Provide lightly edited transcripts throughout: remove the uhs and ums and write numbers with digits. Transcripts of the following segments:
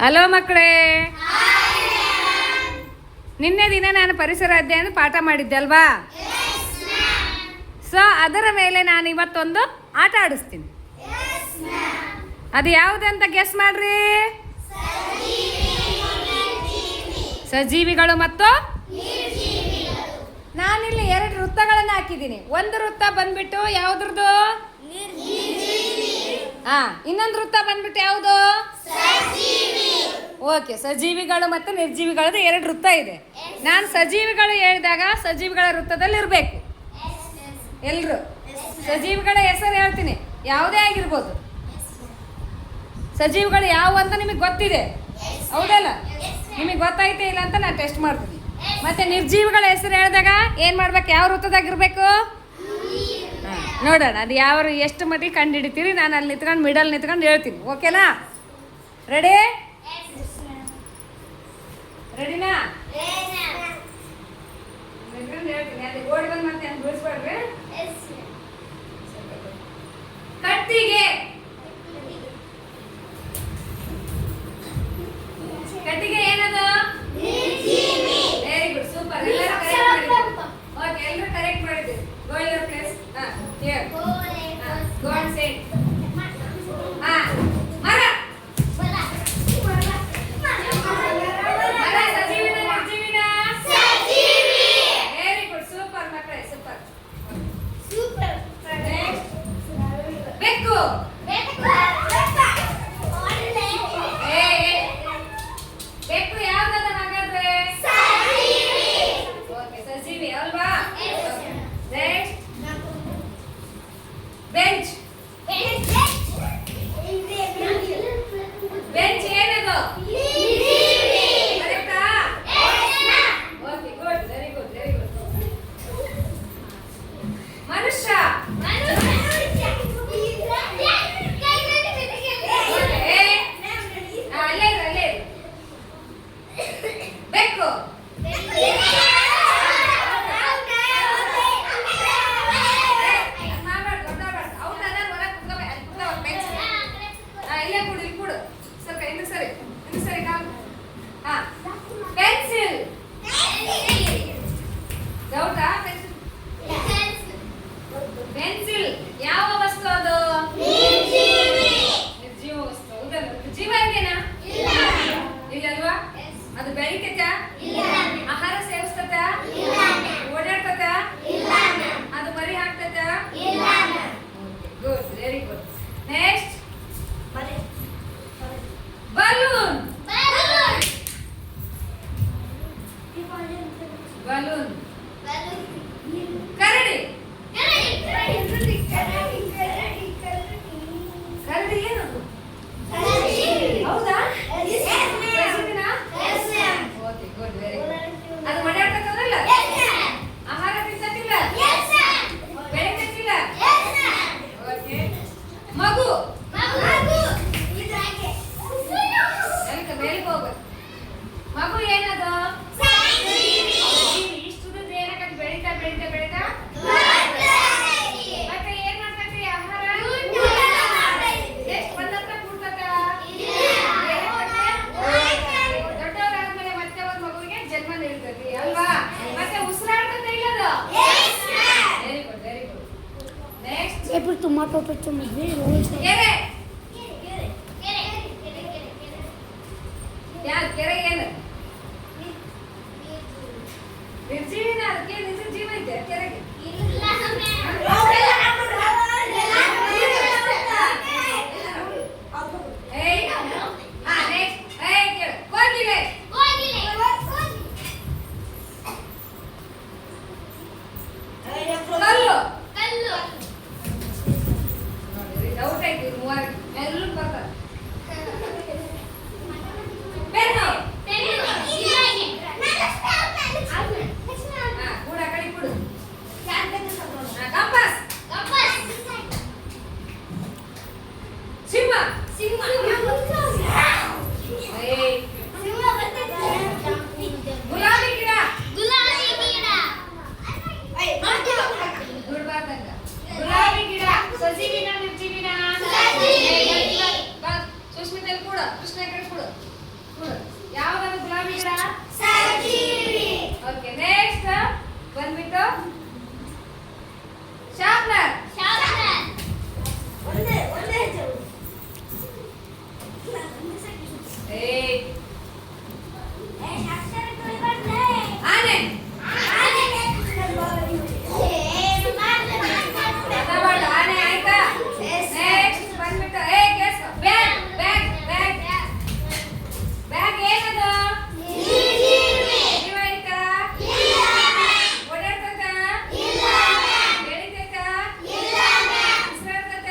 Hello ಮಕ್ಕಳೇ, ನಿನ್ನೆ ದಿನ ನಾನು ಪರಿಸರ ಅಧ್ಯಯನ ಪಾಠ ಮಾಡಿದ್ದೆ ಅಲ್ವಾ? ಸೊ ಅದರ ಮೇಲೆ ನಾನು ಇವತ್ತೊಂದು ಆಟ ಆಡಿಸ್ತೀನಿ. ಅದು ಯಾವುದಂತ ಗೆಸ್ ಮಾಡ್ರಿ. ಸಜೀವಿಗಳು ಮತ್ತು ನಾನಿಲ್ಲಿ 2 ವೃತ್ತಗಳನ್ನು ಹಾಕಿದ್ದೀನಿ. ಒಂದು ವೃತ್ತ ಬಂದ್ಬಿಟ್ಟು ಯಾವುದ್ರದ್ದು? ಇನ್ನೊಂದು ವೃತ್ತ ಬಂದ್ಬಿಟ್ಟು ಯಾವುದು? ಓಕೆ, ಸಜೀವಿಗಳು ಮತ್ತು ನಿರ್ಜೀವಿಗಳದ್ದು 2 ವೃತ್ತ ಇದೆ. ನಾನು ಸಜೀವಿಗಳು ಹೇಳಿದಾಗ ಸಜೀವಿಗಳ ವೃತ್ತದಲ್ಲಿ ಇರಬೇಕು ಎಲ್ಲರೂ. ಸಜೀವಿಗಳ ಹೆಸರು ಹೇಳ್ತೀನಿ, ಯಾವುದೇ ಆಗಿರ್ಬೋದು. ಸಜೀವಿಗಳು ಯಾವ ಅಂತ ನಿಮಗೆ ಗೊತ್ತಿದೆ ಹೌದಲ್ಲ? ನಿಮಗೆ ಗೊತ್ತಾಯ್ತೇ ಇಲ್ಲ ಅಂತ ನಾನು ಟೆಸ್ಟ್ ಮಾಡ್ತೀನಿ. ಮತ್ತೆ ನಿರ್ಜೀವಿಗಳ ಹೆಸರು ಹೇಳಿದಾಗ ಏನು ಮಾಡ್ಬೇಕು? ಯಾವ ವೃತ್ತದಾಗಿರ್ಬೇಕು? ನೋಡೋಣ ಅದು ಯಾವ ಎಷ್ಟು ಮಟ್ಟಿಗೆ ಕಂಡು ಹಿಡಿತೀರಿ. ನಾನು ಅಲ್ಲಿ ನಿಂತ್ಕೊಂಡು ಮಿಡಲ್ ನಿಂತ್ಕೊಂಡು ಹೇಳ್ತೀನಿ. ಓಕೆನಾ? ರೆಡಿ? ರೆಡಿನಾ? ಹೇಳ್ತೀನಿ. ಅಲ್ಲಿ ಓಡಿ ಬಂದು ಮತ್ತೆ ಅಂತ ಬಿಡಿಸ್ಬೇಡ್ರಿ. ಕಟ್ಟಿಗೆ. ಕಟ್ಟಿಗೆ ಏನದು? Very good, super. ಎಲ್ಲರೂ ಕರೆಕ್ಟ್ ಮಾಡಿದ್ದೀರಿ. ಓಕೆ, ಎಲ್ಲರೂ ಕರೆಕ್ಟ್ ಮಾಡಿದ್ದೀರಿ. Go your place. Here go and sit. ಮರ. ಅದು ಬೆಳಿತೈತ? ಆಹಾರ ಸೇವಿಸ್ತತ? ಓಡಾಡ್ತತ? ಅದು ಮರಿ ಹಾಕ್ತತ? Good, very good. Next balloon. Balloon. ಕರಡಿ. ಕರಡಿ ಏನದು? ಹೌದಾ? Okay, good, very good. ಅದು ಓಡಾಡ್ತದಲ್ಲ? ಆಹಾರ ತಿಂತತಿಲ್ಲ? ಬೆಳಿತತಿಲ್ಲ? ಓಕೆ. ಮಗು. ಮೇಲಿಗೆ ಹೋಗ್ಬೇಕು. ಮಗು ಏನದು? ಇಷ್ಟುದ್ದು ಏನಕ್ಕೆ ಬೆಳಿತಾ ಬೆಳಿತಾ ಬೆಳಿತಾ ಮತ್ತೆ ಏನ್ ಮಾಡ್ತೈತಿ? ಆಹಾರ ಎಷ್ಟು ಬಂದತ್ತ ಕೂಡ್ತತ? ದೊಡ್ಡವರಾದ್ಮೇಲೆ ಮತ್ತೆ ಒಂದು ಮಗುವಿಗೆ ಜನ್ಮ ನೀಡ್ತೈತಿ ಅಲ್ವಾ? ಮತ್ತೆ ಉಸಿರಾಡ್ತತ ಇಲ್ಲದ? Very good, very good. Next ಕೆರೆ. ಕೆರೆ ಏನು? ನಿರ್ಜೀವಿನ? ಅದಕ್ಕೆ ನಿರ್ಜೀವ ಐತೆ ಕೆರೆಗೆ? ಡೌಟ್ ಐತಿ ಮೂವರಿಗೆ ಎಲ್ಲ ಬರ್ತಾರೆ. ಕೂಡ ಕಡಿ ಕೊಡು. ಯಾವ್ದು ಗಿಡ? ಸಜೀವಿ. ಓಕೆ ನೆಕ್ಸ್ಟ್ ಬಂದ್ಬಿಟ್ಟು ಶಾರ್ಪ್ನರ್. ಶಾರ್ಪ್ನರ್. ಒಂದೇ ಹೆಜ್ಜೆ. ಆನೆ. ಆನೆ ಆಯ್ತಾ? ನೆಕ್ಸ್ಟ್ ಬಂದ್ಬಿಟ್ಟು ಬ್ಯಾಗ್ ಬ್ಯಾಗ್ ಬ್ಯಾಗ್ ಬ್ಯಾಗ್ ಏನದು? ನೀವಾಯ್ತಾ? ಓಡಾಡ್ತದ? ಬೆಳಿತೈತ? ಉಸಿರಾಡ್ತದ?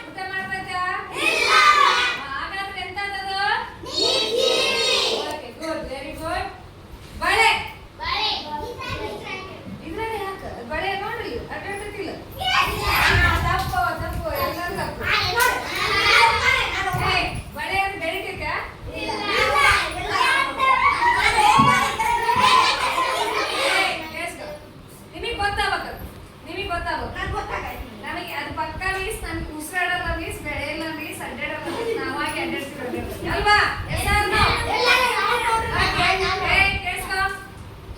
ಊಟ ಮಾಡ್ತದ? ಹಾಗಾದ್ರೆ ಎಂತದದು? Okay good very good. ಬಳೆ. ಇದ್ರಲ್ಲಿ ಹಾಕ ಬಳೆ ನೋಡ್ರಿ ಅಡ್ಡಾಡ್ತಿಲ್ಲ. ತಪ್ಪು ತಪ್ಪು ಎಲ್ಲ ತಪ್ಪು. ಬಳೆ ಅಂದ್ರೆ ಬೆಳಿತೈತಾ? ನಿಮಗೆ ಗೊತ್ತಾಗಬೇಕು. ನಮಗೆ ಅದು ಪಕ್ಕ ಮೀಸ್ ನಮ್ಗೆ ಉಸಿರಾಡಲ್ಲ ಮೀಸ್ ಬೆಳೆಯಲ್ಲ ಮೀಸ್ ಅಡ್ಡಾಡಲ್ಲ ಮೀಸ್ ನಾವಾಗಿ ಅಡ್ಡಾಡ್ತೀವಿ ಅಲ್ವಾ?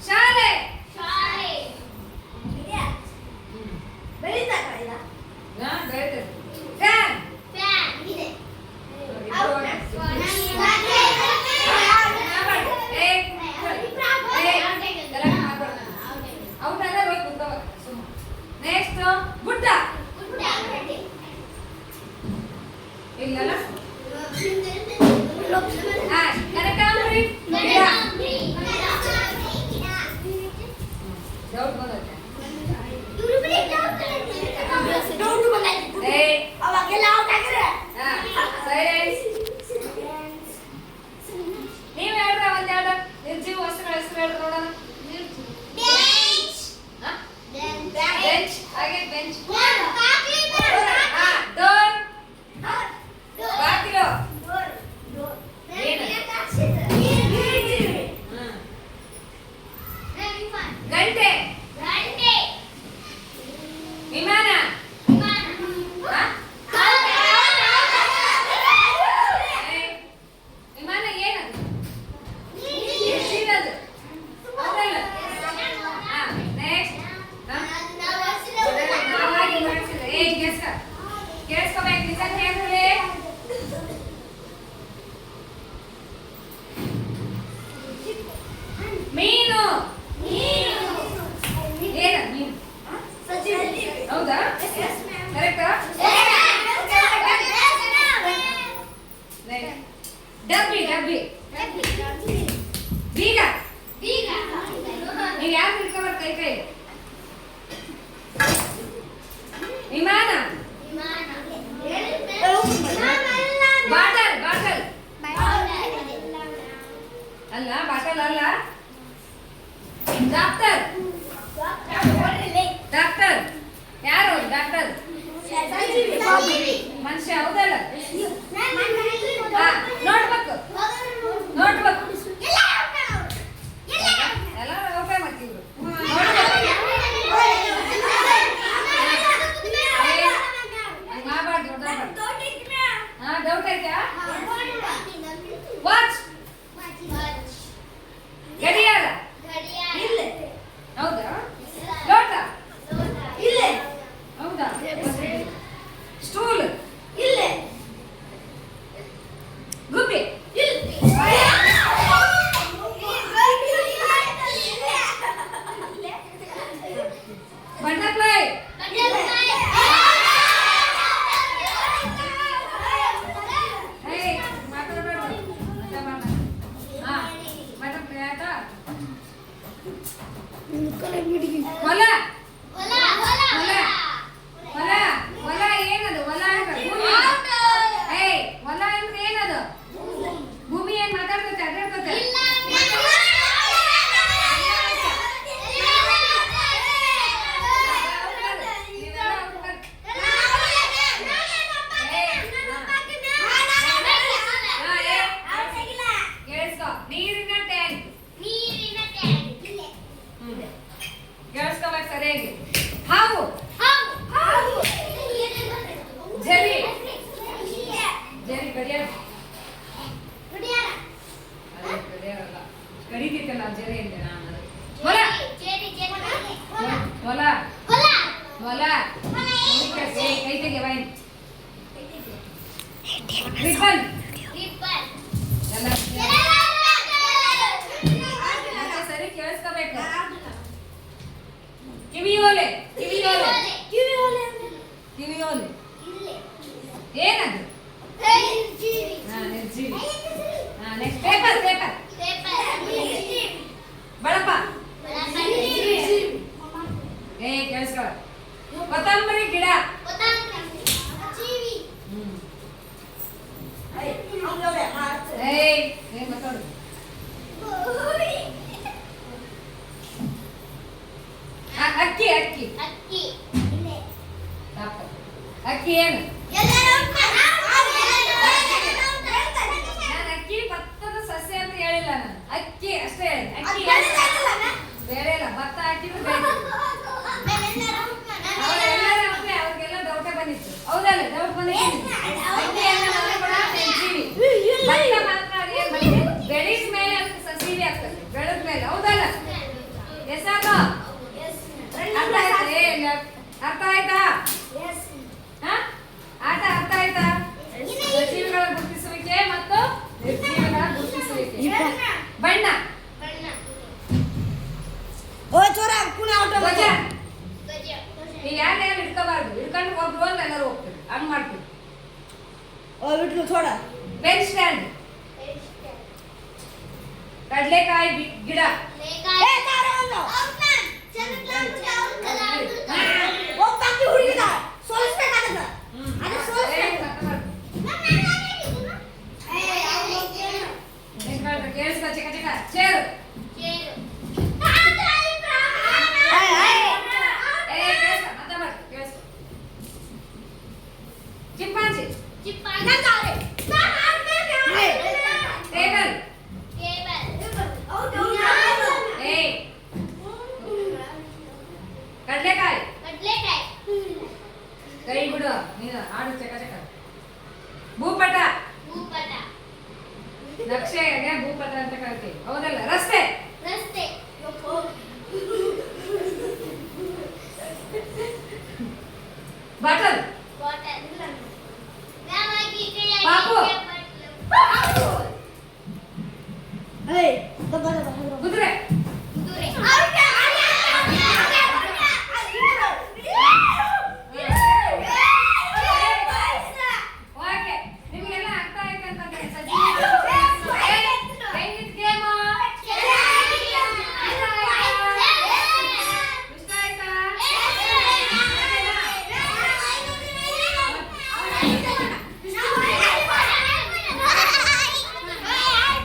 ಶಾಲೆ. ಫ್ಯಾನ್. ಔಟ್ ಅಲ್ಲ ಹೋಗಿ ಕುತ್ಕೋಬೇಕು ಸುಮ್ಮ. ನೆಕ್ಸ್ಟ್ ಗುಡ್ಡ. ಇಲ್ಲಲ್ಲ ಕನಕಾಂಬರಿ. ಡೌಟ್ ಬಂದೈತೆ. ಸೈಲೆನ್ಸ್. ನೀವು ಹೇಳ್ರ ಒಂದೆರಡು ನಿರ್ಜೀವ ವಸ್ತುಗಳ ಹೆಸರು ಹೇಳ್ರಿ ನೋಡೋಣ. ಬೆಂಚ್. ಹಾಗೆ ಬೆಂಚ್. ಡೋರ್. ಬಾಗಿಲು. ಗಂಟೆ. ವಿಮಾನ. ವಿಮಾನ ಏನದು? ನೀರದು. ಹೌದಲ್ಲ? ನೆಕ್ಸ್ಟ್ ಕೇಳಿಸ್ಕೋಬೇಕು. ನಿಜ ಕೇಳಿದ್ರೆ ಮೀನು. ಏನ ಮೀನು? ಹೌದಾ? ಕರೆಕ್ಟಾ? ಡಬ್ಬಿ. ಬೀಗ. ನೀವು ಯಾರು ತಿಳ್ಕೊಬಾರ ಕೈ. ವಿಮಾನ. ಬಾಟಲ್. ಅಲ್ಲ ಬಾಟಲ್ ಅಲ್ಲ. ಡಾಕ್ಟರ್. ಯಾರು ಡಾಕ್ಟರ್? ಮನುಷ್ಯ ಹೌದಲ್ಲ? ನೋಡ್ಬೇಕು. ಎಲ್ಲ ಊಟ ಮಾಡ್ತೀವಿ. ಡೌಟ್ ಆಯ್ತಾ? ವಾಚ್. ಗಡಿಯಾರ. ಹೌದಾ? ಲೋಟ. ಹೌದಾ? ಸ್ಟೂಲ್. ಗುಬ್ಬಿ. ಬಟರ್ಫ್ಲೈ. ಹೊಲ. ಏನದು? ಹೊಲ ಅಂದ್ರೆ ಹೊಲ ಅಂದ್ರೆ ಏನದು? ಭೂಮಿ ಏನ್ ಮಾತಾಡ್ತೈತೆ? ಅಡ್ಡಾಡ್ತೈತೆ? ನೀರಿನ ಟ್ಯಾಂಕ್. ಕೇಳಿಸ್ಕೋಬೇಕು ಸರಿಯಾಗಿ. ಹೇಳ್ಬೇಕಲ್ಲ ಜರಿ ಅಂದೆ ನಾನು. ಮೊಲ ಮೊಲ ಮೊಲ ಕೈ ತೆಗೆ ವೈನ್ ರಿಬ್ಬನ್ ಎಲ್ಲ ಮತ್ತೆ ಸರಿ ಕೇಳಿಸ್ಕೋಬೇಕು. ಕಿವಿಯೋಲೆ ಕಿವಿಯೋಲೆ ಕಿವಿಯೋಲೆ ಏನದು? ನಿರ್ಜೀವಿ. ನೆಕ್ಸ್ಟ್ ಪೇಪರ್ ಪೇಪರ್ ಬಳಪ ಕೇಳಿಸ್ಕೊ. ಕೊತ್ತಂಬರಿ ಗಿಡ ಮಾತಾಡು. ಅಕ್ಕಿ ಅಕ್ಕಿ ತಪ್ಪು. ಅಕ್ಕಿ ಏನು? ನಾನು ಅಕ್ಕಿ ಭತ್ತದ ಸಸ್ಯ ಅಂತ ಹೇಳಿಲ್ಲ, ನಾನು ಅಕ್ಕಿ ಅಷ್ಟೇ ಹೇಳಿದೆ. ಅಕ್ಕಿ ಬೇರೆ ಇಲ್ಲ, ಭತ್ತ ಹಾಕಿದ್ರು ಬೇರೆ. ಅವ್ರಿಗೆಲ್ಲ ಡೌಟೇ ಬಂದಿತ್ತು, ಹೌದಲ್ಲ? ಡೌಟ್ ಬಂದಿತ್ತು. ಅಕ್ಕಿ ಎಲ್ಲ ನಮಗೆ ಕೂಡ ನಿರ್ಜೀವಿ. ಭತ್ತ ಮಾತ್ರ ಅದೇನ್ ಮಾಡಿದೆ, ಬೆಳೆದ ಮೇಲೆ ಅದಕ್ಕೆ ಸಸಿವಿ ಆಗ್ತದೆ, ಬೆಳೆದ ಮೇಲೆ, ಹೌದಲ್ಲ? ಎಸಾಗ ಅರ್ಥ ಆಯ್ತಾ? ಅರ್ಥ ಆಯ್ತಾ? ಆಟ ಅರ್ಥ ಆಯ್ತಾ? ಸಜೀವಿಗಳ ಗುರುತಿಸುವಿಕೆ ಮತ್ತು ನಿರ್ಜೀವಿಗಳ ಗುರುತಿಸುವಿಕೆ. ಬಣ್ಣ ಧ್ವಜ. ಈಗ ಯಾರು ಹಿಡ್ಕೋಬಾರ್ದು, ಹಿಡ್ಕೊಂಡು ಒಬ್ರು ಅಂತ ಎಲ್ಲರೂ ಹೋಗ್ತೀವಿ, ಹಂಗ್ ಮಾಡ್ತೀವಿ. Pen stand. ಕಡ್ಲೆಕಾಯಿ ಗಿಡ. ಕೇಳಿಸ್ಕೊ, ಚಿಕ್ಕ ಚಿಕ್ಕ ಚೇರು. ಚಿಂಪಾಂಜಿ. ಟೇಬಲ್. ಕಡ್ಲೆಕಾಯಿ. ಕೈ ಬಿಡು ನೀನು, ಆಡು ಚಕ ಚಕ. ಭೂಪಟ. ನಕ್ಷೆಗೆ ಭೂಪಟ ಅಂತ ಕರಿತೀವಿ, ಹೌದಲ್ಲ? ರಸ್ತೆ. ಬಾಟಲ್. ಪಾಪು.